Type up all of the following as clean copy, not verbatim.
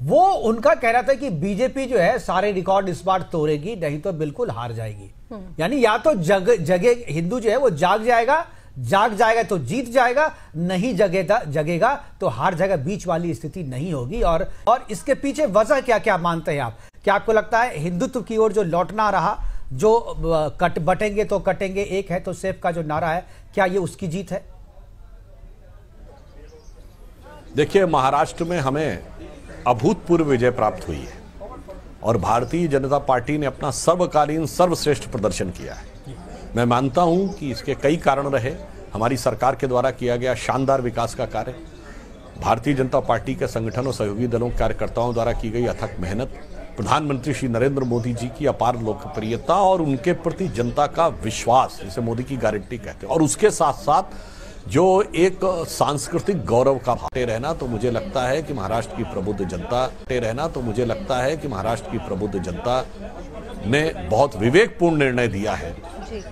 वो उनका कहना था कि बीजेपी जो है सारे रिकॉर्ड इस बार तोड़ेगी, नहीं तो बिल्कुल हार जाएगी। यानी या तो जगे हिंदू जो है वो जाग जाएगा तो जीत जाएगा, नहीं जगेगा तो हार जाएगा, बीच वाली स्थिति नहीं होगी। और इसके पीछे वजह क्या क्या मानते हैं आप? क्या आपको लगता है हिंदुत्व की ओर जो लौटना रहा, जो बटेंगे तो कटेंगे, एक है तो सेफ का जो नारा है, क्या ये उसकी जीत है? देखिए, महाराष्ट्र में हमें अभूतपूर्व विजय प्राप्त हुई है और भारतीय जनता पार्टी ने अपना सर्वकालीन सर्वश्रेष्ठ प्रदर्शन किया है। मैं मानता हूं कि इसके कई कारण रहे। हमारी सरकार के द्वारा किया गया शानदार विकास का कार्य, भारतीय जनता पार्टी के संगठन और सहयोगी दलों के कार्यकर्ताओं द्वारा की गई अथक मेहनत, प्रधानमंत्री श्री नरेंद्र मोदी जी की अपार लोकप्रियता और उनके प्रति जनता का विश्वास, जिसे मोदी की गारंटी कहते हैं, और उसके साथ साथ जो एक सांस्कृतिक गौरव का भाटे रहना, तो मुझे लगता है कि महाराष्ट्र की प्रबुद्ध जनता ने बहुत विवेकपूर्ण निर्णय दिया है।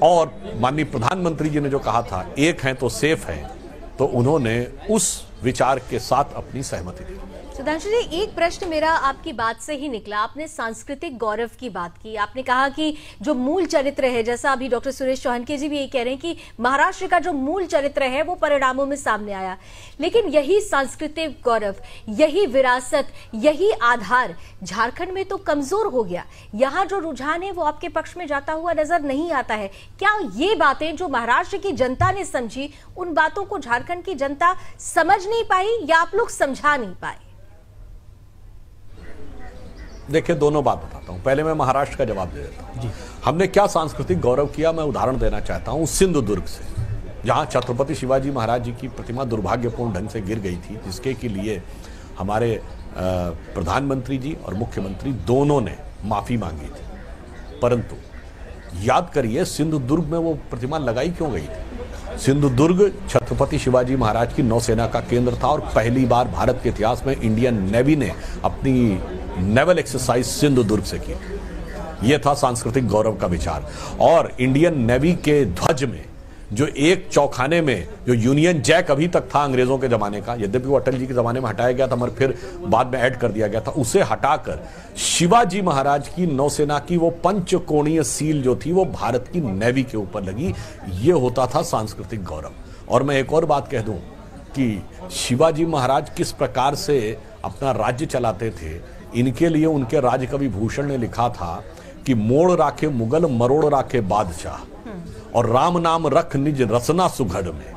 और माननीय प्रधानमंत्री जी ने जो कहा था एक हैं तो सेफ हैं, तो उन्होंने उस विचार के साथ अपनी सहमति दी। सुधांशु जी, एक प्रश्न मेरा आपकी बात से ही निकला। आपने सांस्कृतिक गौरव की बात की, आपने कहा कि जो मूल चरित्र है, जैसा अभी डॉक्टर सुरेश चौहान जी भी यही कह रहे हैं कि महाराष्ट्र का जो मूल चरित्र है वो परिणामों में सामने आया, लेकिन यही सांस्कृतिक गौरव, यही विरासत, यही आधार झारखंड में तो कमजोर हो गया। यहाँ जो रुझान है वो आपके पक्ष में जाता हुआ नजर नहीं आता है। क्या ये बातें जो महाराष्ट्र की जनता ने समझी, उन बातों को झारखंड की जनता समझ नहीं पाई या आप लोग समझा नहीं पाए? देखिए, दोनों बात बताता हूं। पहले मैं महाराष्ट्र का जवाब दे देता हूं। हमने क्या सांस्कृतिक गौरव किया, मैं उदाहरण देना चाहता हूं सिंधुदुर्ग से, जहां छत्रपति शिवाजी महाराज जी की प्रतिमा दुर्भाग्यपूर्ण ढंग से गिर गई थी, जिसके के लिए हमारे प्रधानमंत्री जी और मुख्यमंत्री दोनों ने माफी मांगी थी। परंतु याद करिए, सिंधुदुर्ग में वो प्रतिमा लगाई क्यों गई थी? सिंधुदुर्ग छत्रपति शिवाजी महाराज की नौसेना का केंद्र था और पहली बार भारत के इतिहास में इंडियन नेवी ने अपनी नेवल एक्सरसाइज सिंधुदुर्ग से की। यह था सांस्कृतिक गौरव का विचार। और इंडियन नेवी के ध्वज में जो एक चौखाने में जो यूनियन जैक अभी तक था अंग्रेजों के जमाने का, यद्यपि वो अटल जी के जमाने में हटाया गया था मगर फिर बाद में ऐड कर दिया गया था, उसे हटाकर शिवाजी महाराज की नौसेना की वो पंचकोणीय सील जो थी वो भारत की नेवी के ऊपर लगी। ये होता था सांस्कृतिक गौरव। और मैं एक और बात कह दूं कि शिवाजी महाराज किस प्रकार से अपना राज्य चलाते थे, इनके लिए उनके राजकवि भूषण ने लिखा था कि मोड़ राखे मुगल मरोड़ राखे बादशाह, और राम नाम रख निज रसना सुघड़ में,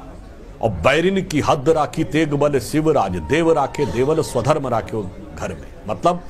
और बैरिन की हद राखी तेग बल शिवराज, देव राखे देवल स्वधर्म राखे घर में। मतलब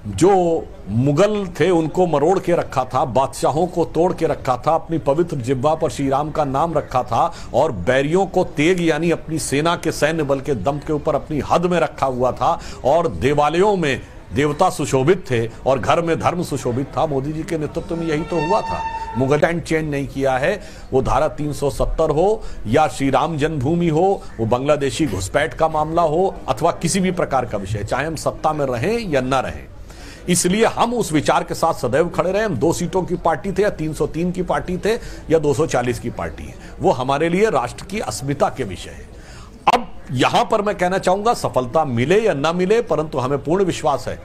जो मुगल थे उनको मरोड़ के रखा था, बादशाहों को तोड़ के रखा था, अपनी पवित्र जिह्वा पर श्री राम का नाम रखा था, और बैरियों को तेग यानी अपनी सेना के सैन्य बल के दम के ऊपर अपनी हद में रखा हुआ था, और देवालयों में देवता सुशोभित थे और घर में धर्म सुशोभित था। मोदी जी के नेतृत्व में यही तो हुआ था। मुगल एंड चेंज नहीं किया है, वो धारा 370 हो या श्री राम जन्मभूमि हो, वो बांग्लादेशी घुसपैठ का मामला हो, अथवा किसी भी प्रकार का विषय, चाहे हम सत्ता में रहें या न रहें। इसलिए हम उस विचार के साथ सदैव खड़े रहे। हम 2 सीटों की पार्टी थे या 303 की पार्टी थे या 240 की पार्टी है, वो हमारे लिए राष्ट्र की अस्मिता के विषय है। अब यहां पर मैं कहना चाहूंगा, सफलता मिले या ना मिले, परंतु हमें पूर्ण विश्वास है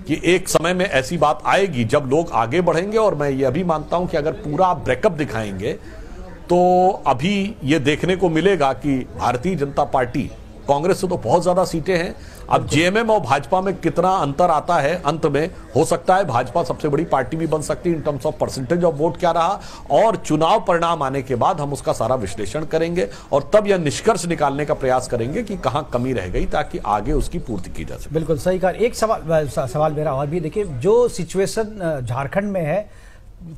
कि एक समय में ऐसी बात आएगी जब लोग आगे बढ़ेंगे। और मैं यह भी मानता हूं कि अगर पूरा आप ब्रेकअप दिखाएंगे तो अभी यह देखने को मिलेगा कि भारतीय जनता पार्टी, कांग्रेस से तो बहुत ज्यादा सीटें हैं। अब जेएमएम और भाजपा में कितना अंतर आता है, अंत में हो सकता है भाजपा सबसे बड़ी पार्टी भी बन सकती है in terms of percentage of vote क्या रहा, और चुनाव परिणाम आने के बाद हम उसका सारा विश्लेषण करेंगे और तब यह निष्कर्ष निकालने का प्रयास करेंगे कि कहां कमी रह गई ताकि आगे उसकी पूर्ति की जा सके। बिल्कुल सही कहा। एक सवाल मेरा और भी, देखिए जो सिचुएशन झारखंड में है,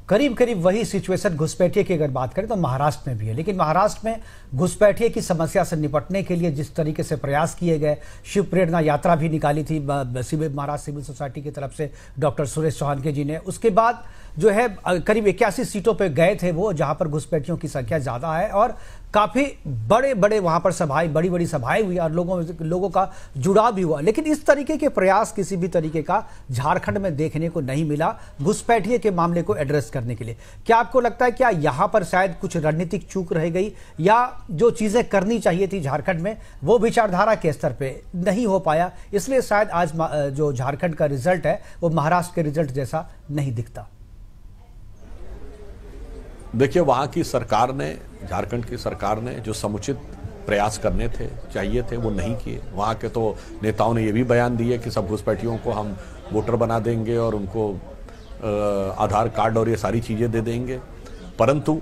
करीब करीब वही सिचुएशन घुसपैठिए की अगर बात करें तो महाराष्ट्र में भी है। लेकिन महाराष्ट्र में घुसपैठिए की समस्या से निपटने के लिए जिस तरीके से प्रयास किए गए, शिव प्रेरणा यात्रा भी निकाली थी महाराष्ट्र सिविल सोसाइटी की तरफ से डॉक्टर सुरेश चौहान जी ने, उसके बाद जो है करीब 81 सीटों पे गए थे वो, जहां पर घुसपैठियों की संख्या ज्यादा है और काफी बड़े बड़े वहां पर सभाएं, बड़ी बड़ी सभाएं हुई और लोगों का जुड़ाव भी हुआ। लेकिन इस तरीके के प्रयास किसी भी तरीके का झारखंड में देखने को नहीं मिला घुसपैठिए के मामले को एड्रेस करने के लिए। क्या आपको लगता है क्या यहाँ पर शायद कुछ रणनीतिक चूक रह गई, या जो चीजें करनी चाहिए थी झारखंड में वो विचारधारा के स्तर पे नहीं हो पाया, इसलिए शायद आज जो झारखंड का रिजल्ट है वो महाराष्ट्र के रिजल्ट जैसा नहीं दिखता? देखिए, वहां की सरकार ने, झारखंड की सरकार ने जो समुचित प्रयास करने थे, चाहिए थे, वो नहीं किए। वहाँ के तो नेताओं ने ये भी बयान दिए कि सब घुसपैठियों को हम वोटर बना देंगे और उनको आधार कार्ड और ये सारी चीज़ें दे देंगे, परंतु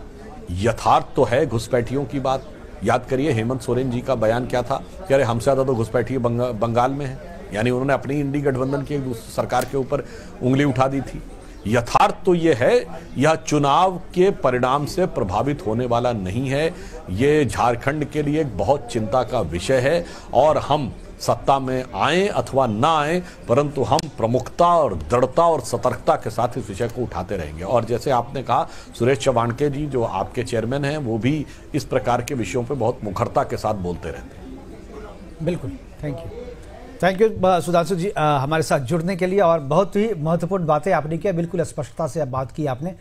यथार्थ तो है घुसपैठियों की बात। याद करिए हेमंत सोरेन जी का बयान क्या था कि अरे हमसे ज़्यादा तो घुसपैठी बंगाल में है, यानी उन्होंने अपनी इंडी गठबंधन की सरकार के ऊपर उंगली उठा दी थी। यथार्थ तो ये है, यह चुनाव के परिणाम से प्रभावित होने वाला नहीं है। ये झारखंड के लिए एक बहुत चिंता का विषय है और हम सत्ता में आए अथवा ना आए, परंतु हम प्रमुखता और दृढ़ता और सतर्कता के साथ इस विषय को उठाते रहेंगे। और जैसे आपने कहा, सुरेश चवाणके जी जो आपके चेयरमैन हैं, वो भी इस प्रकार के विषयों पर बहुत मुखरता के साथ बोलते रहते हैं। बिल्कुल, थैंक यू सुधांशु जी हमारे साथ जुड़ने के लिए, और बहुत ही महत्वपूर्ण बातें आपने किया, बिल्कुल स्पष्टता से बात की आपने।